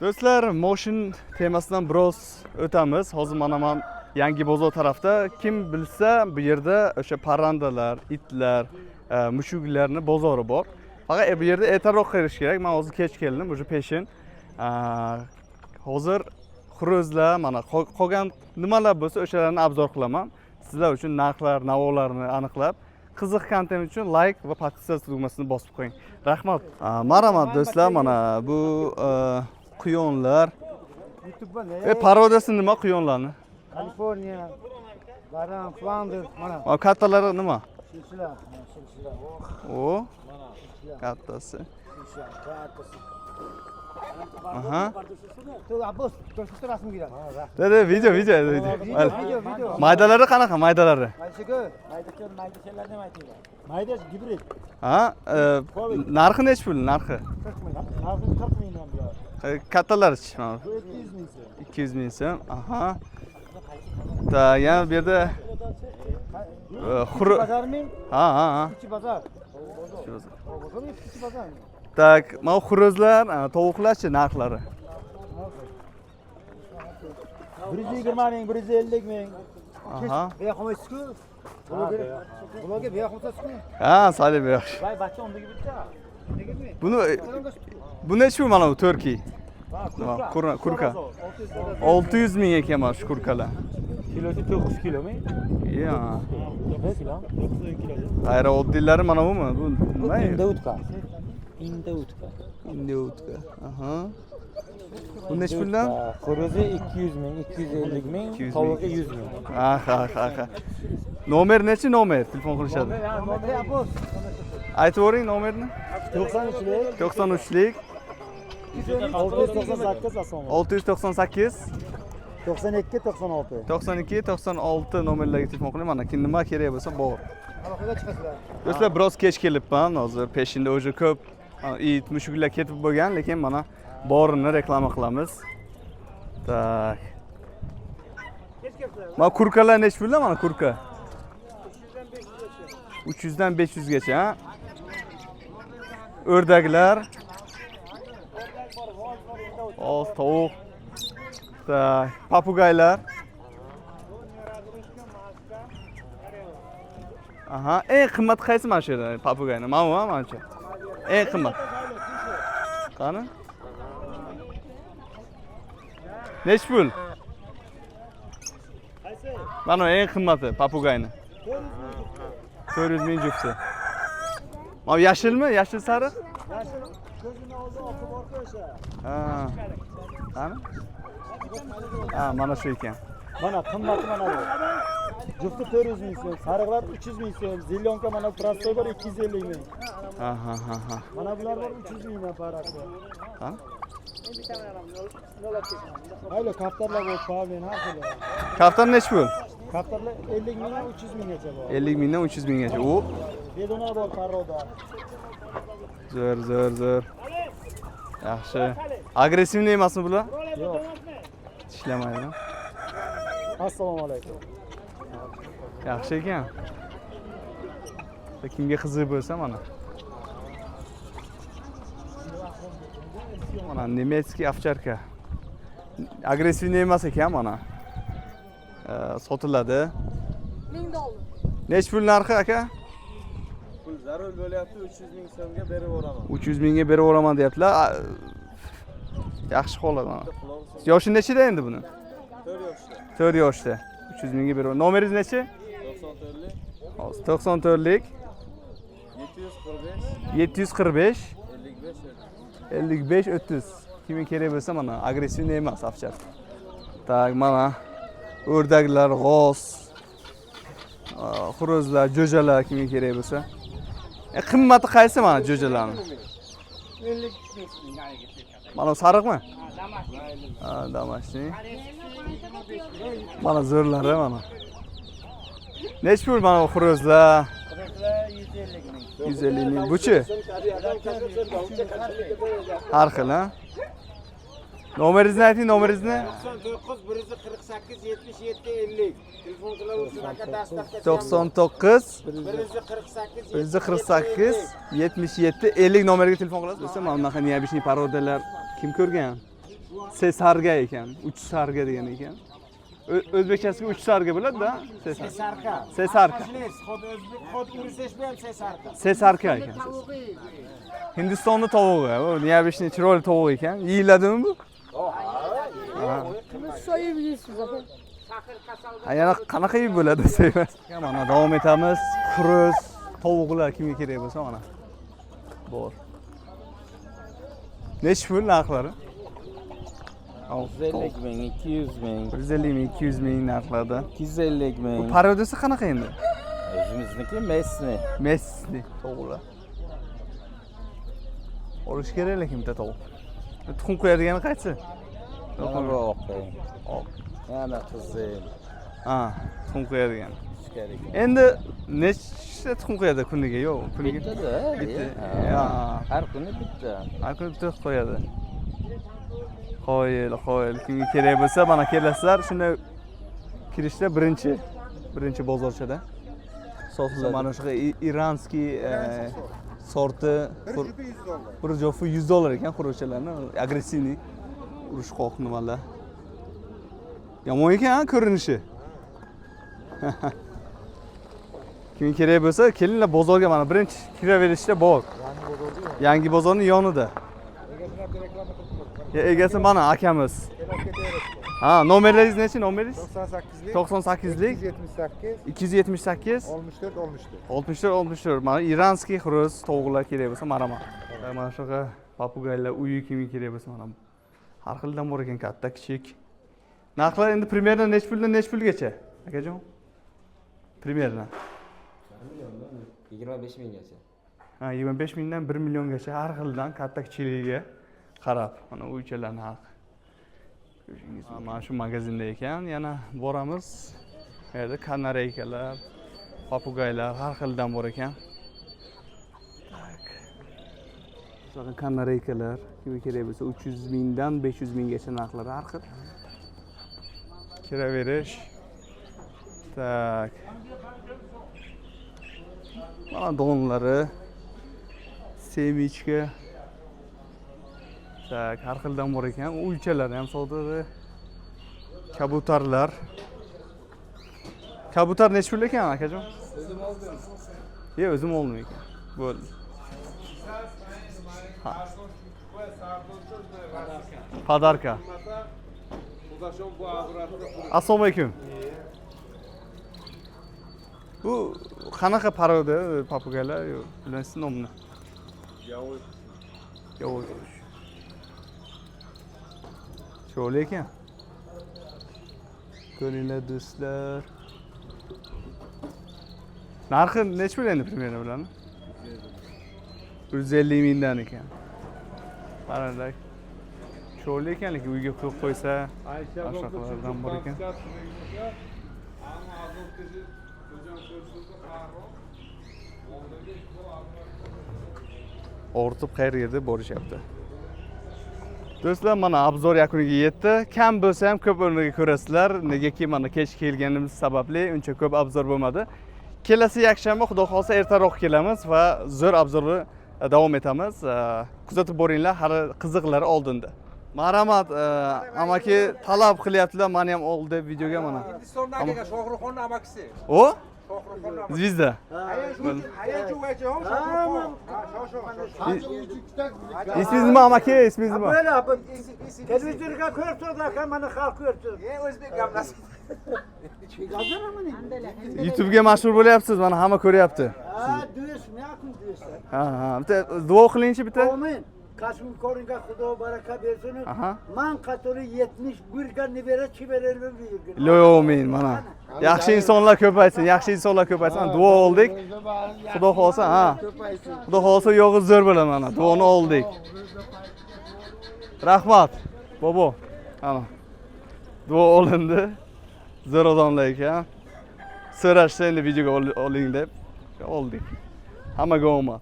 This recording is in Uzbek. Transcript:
Do'stlar, motion temasidan biroz o'tamiz. Hozir mana men Yangi bozor tarafda kim bilsa bu yerda o'sha parrandalar, itlar, mushuklarning bozori bor. Faqat bu yerda ertaroq kirish kerak. Men hozir kech keldim, o'sha peshin. Hozir xuruzlar, mana qolgan nimalar bo'lsa o'shalarni obzor qilaman. Sizlar uchun narxlar, navolarni aniqlab, qiziq kontent uchun like va podpiska tugmasini bosib qo'ying. Rahmat. Marhamat do'stlar, mana bu quyonlar. Parodasi nima quyonlarni? Kaliforniya, Baran, Flanders, mana. Kattalari nima? Silsila. O, kattasi. Aha. Tu abos, to'rtta rasm giradi. Dede, video. Maydalari qanaqa, maydalari? Maydachalar nima aytaydi? Maydash gibrid. Ha, narxi necha pul, narxi? 40 ming. Narxi 40 mingdan buyoq. Kattalari-chi? Bu 200 ming so'm. 200 ming so'm. Aha. Ta, yana bu yerda Bazarmi? Ha. Ichi bazar. Ichi bazar. Tak, mana xuruzlar, tovuqlarchi narxlari? 120 ming, 150 ming. Aha. Beyoqmasku. Bularga beyoqmasku. Ha, salib yo'q. Voy, bachcha undaga bitta. Bu necha pul mana bu turkiy? Kurka. 600 ming ekan mana shu kurkalar. Kilosi 9 kilomi? Ya. 9 kilo. 90 kilo. G'ayri oddiylari mana bumi? Bu nima? Indautka. Aha. Bu necha puldan? Xuruzi 200 ming, 250 ming, tovuqi 100 ming. Ha. Nomer nechi nomer? Telefon qilishadi. Nomeri apos. Aytib o'ring nomerni. 93lik. 93lik 698 asomat. 698 92 96. 92 96 nomerlarga telefon qiling. Mana nima kerak bo'lsa bor. Aloqaga chiqasizlar. Do'stlar, biroz kech kelibman. Hozir peshinda o'zi ko'p it, mushuklar ketib bo'lgan, lekin mana borini reklama qilamiz. Tak. Mana kurkalar necha pulda mana kurka? 300 dan 500 gacha, ha? O'rdaklar. Oz, tovuq. Tak, papugaylar. Aha, eng qimmat qaysi mana shu yerda papugayni? Mana-mana. Eng qimmat. Qani? Necha pul? Mana eng qimmati papugayni. 400 ming jufti. Mana yashilmi? Yashil sariq? Yashil ko'zini oldi oqib bordi o'sha. Ha. Qani? Ha, mana shu ekan. Mana qimmati mana bu. Jufti 400 ming so'm, sariqlar 300 ming so'm, zilyonka mana prostoy bor 250 ming. Ha. Mana bular bor 300 mingdan farqi. Ha? Mayli, kaptarlar bor, Pavlin har xil. Kaftan necha pul? Kaptarlar 50 mingdan 300 minggacha bor. 50 mingdan 300 minggacha. O. Bedona bor parroda. Zo'r. Yaxshi. Agressivniy emasmi bular? Yo'q. Ishlamaydi. Assalomu alaykum. Yaxshi ekan. Kimga qiziq bo'lsa mana. Mana nemetskiy ovcharka. Agressivniy emas ekan mana. Sotiladi. $1000. Necha pul narxi aka? Pul zarur bo'lyapti, 300 ming so'mga berib o'raman. 300 mingga berib o'raman deyaptilar. Yaxshi holat mana. Yoshi nechida endi buni? 4 yoshda. 4 yoshda. 300 mingga berib. Nomeringiz nechi? 94lik. Hozir 94lik 745 55 30. Kimga kerak bo'lsa mana agressivniy emas ovchar. Tak, mana o'rdaklar, g'oz, xuruzlar, jo'jalar kimga kerak bo'lsa. Qimmati qaysi mana jo'jalarning? 50 Mana sariqmi? Ha, damashning. Mana zo'rlari mana. Necha pul mana xuruzlar? 150 ming. Buchi? Har xil, ha? Nomeringizni ayting, nomeringizni? 99 148 77 50. Telefon qilaversin aka dastlabda. 99 148 148 77 50 nomeriga telefon qilasiz. Do'stlar, mana bunaqa neobishniy parodalar kim ko'rgan? Sesarga ekan, uch sarga degan ekan. O'zbekchasiga uch sarga bo'ladi-da, Sesarka. Sesarka. Xod urushish bilan sesarka. Sesarka ekan. Hindistonning tavug'i, bu neobычный chiroyli tovuq ekan. Yeyiladimi bu? Soyib yeysiz aka. Yana qanaqa yeb bo'ladi desaymiz. Mana davom etamiz. Xuruz, tovuqlar kimga kerak bo'lsa mana. Bor. Necha pul narxlari? 150 ming, 200 ming, 150 ming, 200 ming narxlarda. 250 ming. Bu parodasi qanaqa endi? O'zimizniki Messi. Messi tovuqlar. Olish kerak lekin bitta tovuq. Tuxum qo'yadigani qaysi? Mana bu oq. Yana qizil. Ha, tuxum qo'yadigan. Kerak. Endi nechta tuxum qo'yadi kuniga? Yo'q, kuniga Bittada. bitta. Ya. Ya, Har kuni bitta. har kuni bitta qo'yadi. Qo'yil. Kimga kerak bo'lsa, mana kelasizlar, shunda kirishda birinchi bozorchada sotiladi. Mana shu iranskiy sorti bir jo'fi $100 ekan quruvchilarni, agressivniy urushqoq nimalar. Yomon ekan ko'rinishi. Kim kerak bo'lsa, kelinglar bozorga, mana birinchi kiraverishda bor. Yangi bozorning yonida. Egasi mana akamiz. Ha, nomerlaringiz nechi nomeringiz? 98lik 278 64. Mana iranskiy xuruz tovuqlar kerak bo'lsa, mana. Mana shunaqa papugaylar uyi kimga kerak bo'lsa, mana har xildan bor ekan, katta, kichik. Narxlar endi примерно necha puldan necha pulgacha? Akajon? Примерно 25 minggacha. Ha, 25 mingdan 1 milliongacha har xildan katta kichikligiga qarab, mana uychalarning narxi. Mana shu magazinda ekan, yana boramiz. Bu yerda kanareykalar, papugaylar har xildan bor ekan. Mana kanareykalar, kimga kerak bo'lsa 300 mingdan 500 minggacha narxlari har xil. Kiraverish. Tak. Mana donlari, semichka. Tak, har xildan bor ekan. Uychalar ham savdoda. Kabutarlar. Kabutar necha pul ekan akajon? O'zim oldim. Yo'q, o'zim oldim ekan. Bo'ldi. Padarka. Assalomu alaykum. Bu qanaqa paroda papugaylar? Bilasiz nomini? Yovuz. Sho'li ekan. Ko'ringlar do'stlar. Narxi necha pul endi примерно bularni? 150 mingdan ekan. Qaranglar. Sho'li ekan, lekin uyga qo'yib qo'ysa, ashaqalardan bor ekan. O'rtib qayerga borishyapti. Do'stlar, mana obzor yakuniga yetdi. Kam bo'lsa ham ko'p o'rniga ko'rasizlar. Negaki mana kech kelganimiz sababli uncha ko'p obzor bo'lmadi. Kelasi yakshanba xudo xolsa ertaroq kelamiz va zo'r obzorni davom etamiz. Kuzatib boringlar, hali qiziqlar oldinda. Marhamat, amaki talab qilyaptilar, meni ham oldi videoga mana. Hindistondagi Shohruxxonning amakisi. O? Zvizda. İsmingiz nima amaki? İsmingiz nima? Televizorga ko'rib turdi, mana xalq ko'rib turdi. O'zbek gamlasi. YouTube'ga mashhur bo'lyapsiz, mana hamma ko'ryapti. Ha, do'st, ma'qul do'st. Ha, bitta duo qilingchi bitta. Amin. Kasım koringa Xudo baraka bersin. Aha. Man qatori 71 ga nibara chiberelmi buyurgan. Lo'min mana. Yaxshi insonlar ko'paysin, yaxshi insonlar ko'paysin. Duo oldik. Xudo xolsa, ha. Xudo xolsa yog'i zo'r bo'ladi mana. Duoni oldik. Rahmat. Bobo. Ana. Duo olindi. Zo'r odamlar ekan. So'rashsa endi videoga oling deb oldik. Hammaga omad.